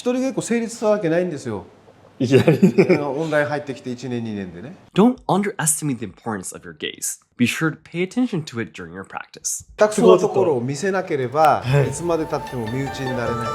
一人稽古成立するわけないんですよ。いきなりね。オンライン入ってきて1年2年でね。 Don't underestimate the importance of your gaze. Be sure to pay attention to it during your practice. 下手くそなところを見せなければ、いつまでたっても身内になれない。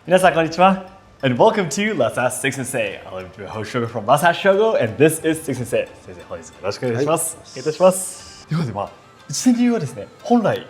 皆さんこんにちは。And welcome to Let's Ask Seki Sensei. I'm your host Shogo from Let's Ask Shogo, and this is Seki Sensei. 先生、本日もよろしくお願いします。お願いいたします。ということで、一年流はですね、本来、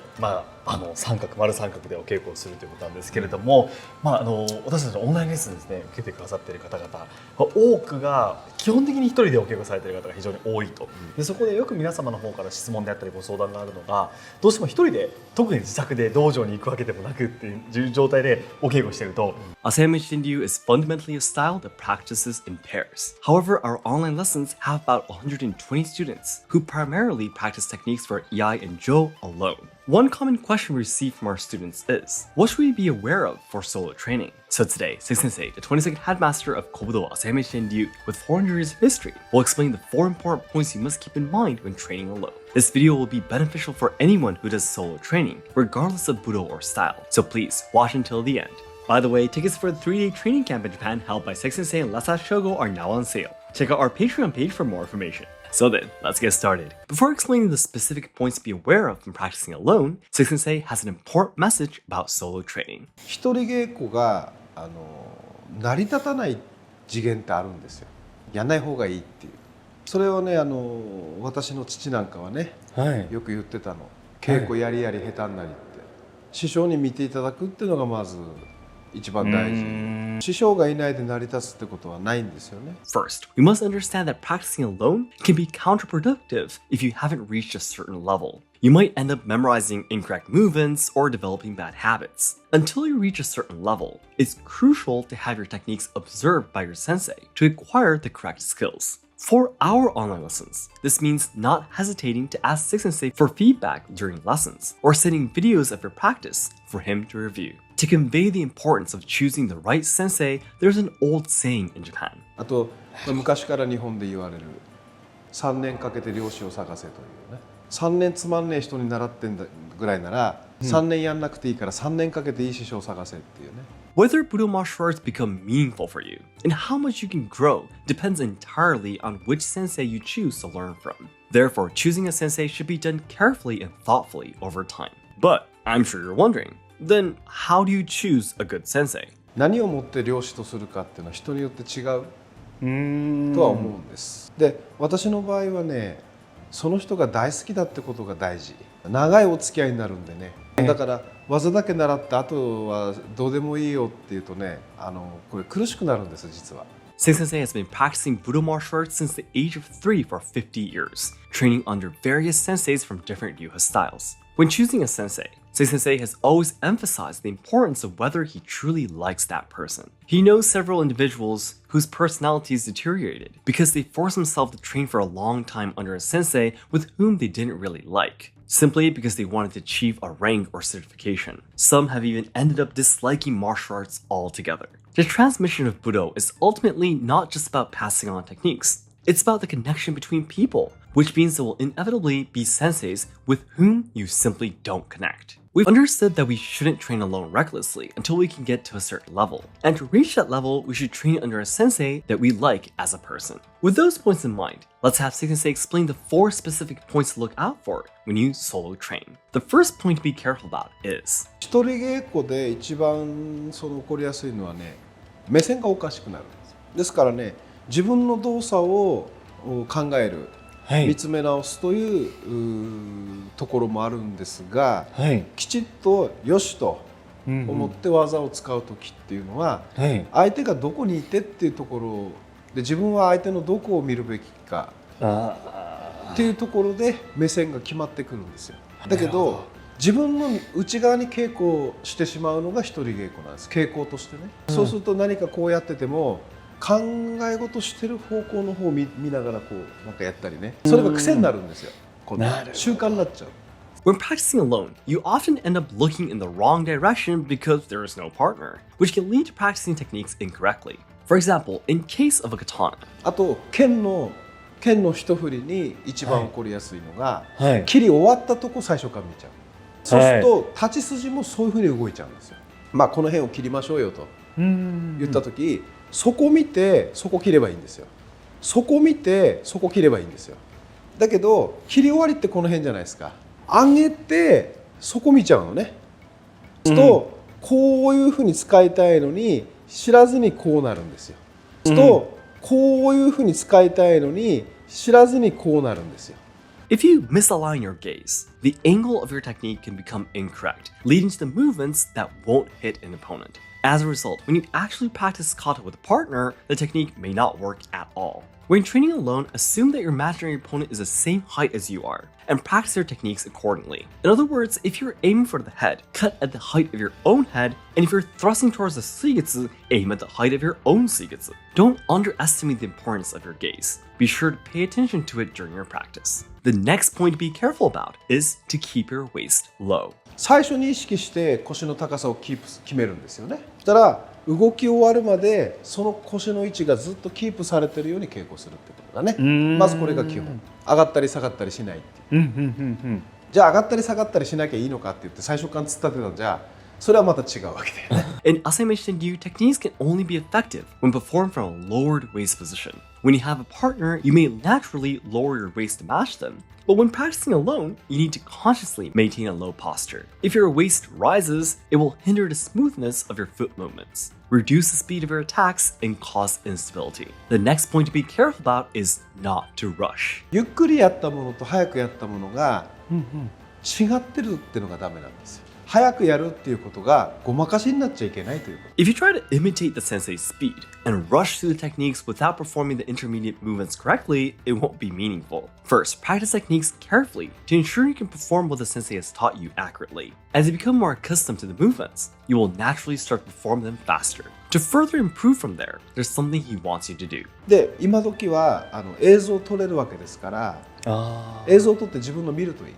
三角、丸三角でお稽古をするということなんですけれども、私たちのオンラインレッスンですね、受けてくださっている方々、多くが基本的に一人でお稽古されている方が非常に多いと。で、そこでよく皆様の方から質問であったりご相談があるのが、どうしても一人で特に自宅で道場に行くわけでもなくっていう状態でお稽古していると。Asayama Ichiden is fundamentally a style that practices in pairs. However, our online lessons have about 120 students who primarily practice techniques for Iai and Jo alone. One common question we receive from our students is, what should we be aware of for solo training? So today, Seki Sensei, the 22nd headmaster of Kobudo Asayama Ichiden with 400 years of history, will explain the 4 important points you must keep in mind when training alone. This video will be beneficial for anyone who does solo training, regardless of Budo or style. So please, watch until the end. By the way, tickets for the 3-day training camp in Japan held by Seki Sensei and Let's Ask Shogo are now on sale. Check out our Patreon page for more information. So then, let's get started. Before explaining the specific points to be aware of when practicing alone, Seki Sensei has an important message about solo training. 一人稽古が成り立たない次元ってあるんですよ。やんない方がいいっていう。それをね、私の父なんかはね、よく言ってたの。稽古やりやり下手になりって。師匠に見ていただくっていうのがまず一番大事。師匠がいないで成り立つってことはないんですよね。First, we must understand that practicing alone can be counterproductive if you haven't reached a certain level. You might end up memorizing incorrect movements or developing bad habits. Until you reach a certain level, it's crucial to have your techniques observed by your sensei to acquire the correct skills. For our online lessons, this means not hesitating to ask Seki Sensei for feedback during lessons or sending videos of your practice for him to review. To convey the importance of choosing the right sensei, there's an old saying in Japan. あと昔から日本で言われる3年かけて漁師を探せというね。3年つまんねえ人に習ってんだぐらいなら、3年やんなくていいから3年かけていい師匠を探せっていうね。Whether Budo martial arts become meaningful for you and how much you can grow depends entirely on which sensei you choose to learn from. Therefore, choosing a sensei should be done carefully and thoughtfully over time. But I'm sure you're wondering, then how do you choose a good sensei? 何をもって漁師とするかっていうのは人によって違うとは思うんです。で、私の場合はね、その人が大好きだってことが大事。長いお付き合いになるんでね。だから技だけ習ってあとはどうでもいいよっていうとね、これ苦しくなるんです実は。Seki Sensei has been practicing Budo martial arts since the age of 3 for 50 years, training under various senseis from different Ryuha styles. When choosing a sensei, Seki Sensei has always emphasized the importance of whether he truly likes that person. He knows several individuals whose personalities deteriorated because they forced themselves to train for a long time under a sensei with whom they didn't really like, simply because they wanted to achieve a rank or certification. Some have even ended up disliking martial arts altogether. The transmission of Budo is ultimately not just about passing on techniques. It's about the connection between people, which means there will inevitably be senseis with whom you simply don't connect. We've understood that we shouldn't train alone recklessly until we can get to a certain level. And to reach that level, we should train under a sensei that we like as a person. With those points in mind, let's have Seki Sensei explain the 4 specific points to look out for when you solo train. The first point to be careful about is, 一人稽古で一番起こりやすいのはね、目線がおかしくなるんです。ですからね、自分の動作を考える、見つめ直すというところもあるんですが、きちっとよしと思って技を使う時っていうのは、相手がどこにいてっていうところで自分は相手のどこを見るべきかっていうところで目線が決まってくるんですよ。だけど自分の内側に稽古をしてしまうのが一人稽古なんです。傾向としてね。そうすると何かこうやってても考え事してる方向の方を見ながらこうなんかやったりね、それが癖になるんですよ。習慣になっちゃう。When practicing alone, you often end up looking in the wrong direction because there is no partner, which can lead to practicing techniques incorrectly. For example, in case of a katana. あと剣の一振りに一番起こりやすいのが、はい切り終わったとこ最初から見ちゃう。そうすると立ち筋もそういうふうに動いちゃうんですよ。まあこの辺を切りましょうよと言った時、そこ見てそこ切ればいいんですよ。そこ見てそこ切ればいいんですよ。だけど切り終わりってこの辺じゃないですか。上げてそこ見ちゃうのね。そうするとこういうふうに使いたいのに知らずにこうなるんですよ。そうするとこういうふうに使いたいのに知らずにこうなるんですよ。If you misalign your gaze, the angle of your technique can become incorrect, leading to the movements that won't hit an opponent. As a result, when you actually practice kata with a partner, the technique may not work at all. When training alone, assume that your imaginary opponent is the same height as you are, and practice your techniques accordingly. In other words, if you're aiming for the head, cut at the height of your own head, and if you're thrusting towards the sigetsu, aim at the height of your own sigetsu. Don't underestimate the importance of your gaze. Be sure to pay attention to it during your practice. The next point to be careful about is to keep your waist low. 最初に意識して腰の高さを決めるんですよね。そしたら動き終わるまでその腰の位置がずっとキープされているように稽古するってことだね。まずこれが基本。上がったり下がったりしないっていう。じゃあ上がったり下がったりしなきゃいいのかって言って最初から突っ立てたんじゃそれはまた違うわけだよね。In Asayama Shinryu, techniques can only be effective when performed from a lowered waist position. When you have a partner, you may naturally lower your waist to match them. But when practicing alone, you need to consciously maintain a low posture. If your waist rises, it will hinder the smoothness of your foot movements, reduce the speed of your attacks, and cause instability. The next point to be careful about is not to rush. ゆっくりやったものと早くやったものが違ってるっていうのがダメなんですよ。早くやるっていうことがごまかしになっちゃいけないということ。 If you try to imitate the sensei's speed and rush through the techniques without performing the intermediate movements correctly, it won't be meaningful. First, practice techniques carefully to ensure you can perform what the sensei has taught you accurately. As you become more accustomed to the movements, you will naturally start to perform them faster. To further improve from there, there's something he wants you to do. で今時は映像を撮れるわけですから映像を撮って自分の見るといい。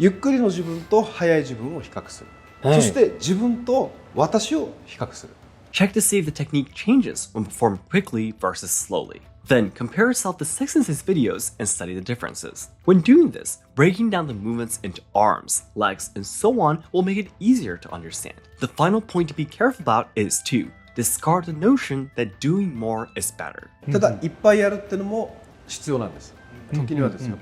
ゆっくりの自分と速い自分を比較する。そして自分と私を比較する。Check to see if the technique changes when performed quickly versus slowly. Then compare yourself to Seki Sensei's videos and study the differences. When doing this, breaking down the movements into arms, legs, and so on will make it easier to understand. The final point to be careful about is to discard the notion that doing more is better. ただいっぱいやるっていうのも必要なんです。時にはですよ。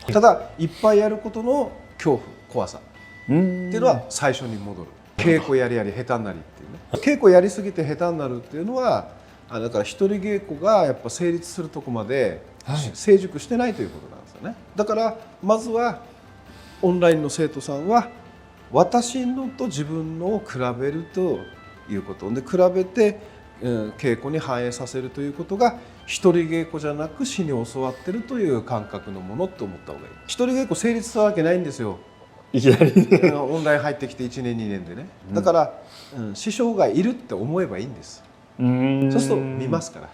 ただいっぱいやることの恐怖、怖さっていうのは最初に戻る。稽古やり下手になりっていうね。稽古やりすぎて下手になるっていうのはだから一人稽古がやっぱ成立するとこまで成熟してないということなんですよね。だからまずはオンラインの生徒さんは私のと自分のを比べるということで比べて稽古に反映させるということが一人稽古じゃなく師に教わってるという感覚のものって思った方がいい。一人稽古成立するわけないんですよ。いきなりオンライン入ってきて1年2年でね。だから、師匠がいるって思えばいいんです。そうすると見ますから。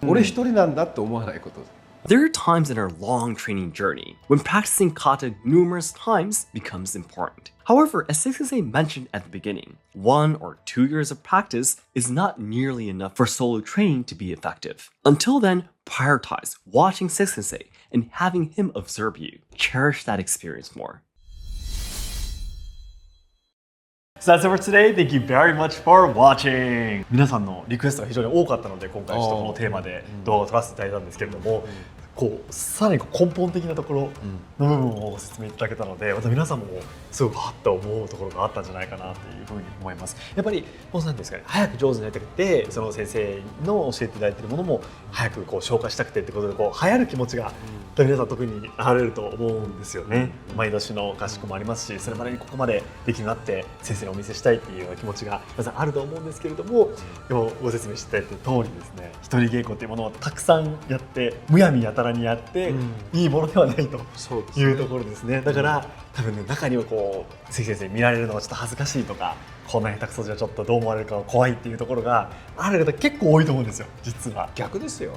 俺一人なんだって思わないこと。There are times in our long training journey when practicing kata numerous times becomes important. However, as Seki Sensei mentioned at the beginning, 1 or 2 years of practice is not nearly enough for solo training to be effective. Until then, prioritize watching Seki Sensei and having him observe you. Cherish that experience more. So that's it for today. Thank you very much for watching. 皆さんのリクエストが非常に多かったので今回ちょっとこのテーマで動画を撮らせていただいたんですけれども、さらに根本的なところの部分をご説明いただけたので、また皆さんもすごくはっと思うところがあったんじゃないかなというふうに思います。やっぱりもう何ですかね、早く上手になりたくて、その先生の教えていただいているものも早く消化したくてってことで流行る気持ちが皆さん特に現れると思うんですよね。毎年の合宿もありますし、それまでにここまでできるようになって先生にお見せしたいっていうような気持ちが皆さんあると思うんですけれども、でもご説明していただいた通りですね、一人稽古っていうものをたくさんやってむやみやたらにやって、いいものではないというところですね。だから多分ね、中には関先生に見られるのがちょっと恥ずかしいとか、こんな下手くそじゃちょっとどう思われるか怖いっていうところがある方結構多いと思うんですよ、実は。逆ですよ。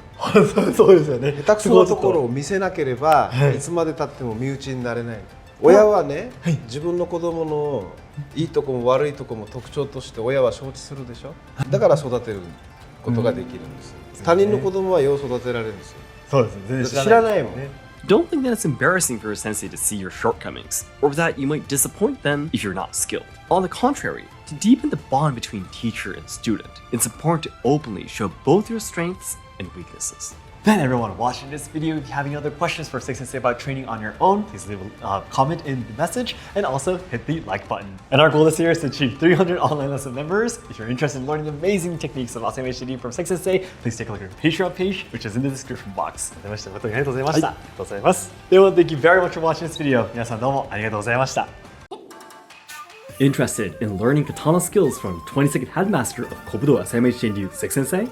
そうですよね。下手くそなところを見せなければ、いつまでたっても身内になれない。親はね、自分の子供のいいとこも悪いとこも特徴として親は承知するでしょ。だから育てることができるんです。他人の子供はよう育てられるんですよ。そうですね。全然知らないもん。Don't think that it's embarrassing for your sensei to see your shortcomings, or that you might disappoint them if you're not skilled. On the contrary, to deepen the bond between teacher and student, it's important to openly show both your strengths and weaknesses. Then everyone watching this video, if you have any other questions for Seki Sensei about training on your own, please leave a comment in the message and also hit the like button. And our goal this year is to achieve 300 online lesson members. If you're interested in learning the amazing techniques of Asayama Ichiden from Seki Sensei, please take a look at our Patreon page, which is in the description box. ありがとうございました。ありがとうございます。では、thank you very much for watching this video. 皆さんどうもありがとうございました。Interested in learning katana skills from 22nd Headmaster of Kobudo Asayama Ichiden Seki Sensei?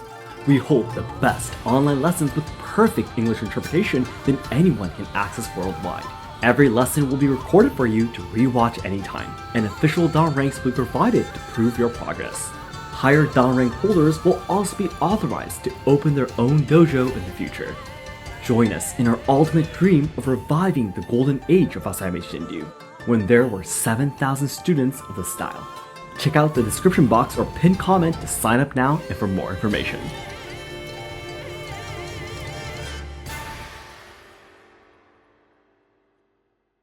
We hold the best online lessons with perfect English interpretation than anyone can access worldwide. Every lesson will be recorded for you to rewatch anytime, and official down ranks will be provided to prove your progress. Higher down rank holders will also be authorized to open their own dojo in the future. Join us in our ultimate dream of reviving the golden age of Asayama Ichiden, when there were 7,000 students of the style. Check out the description box or pinned comment to sign up now and for more information.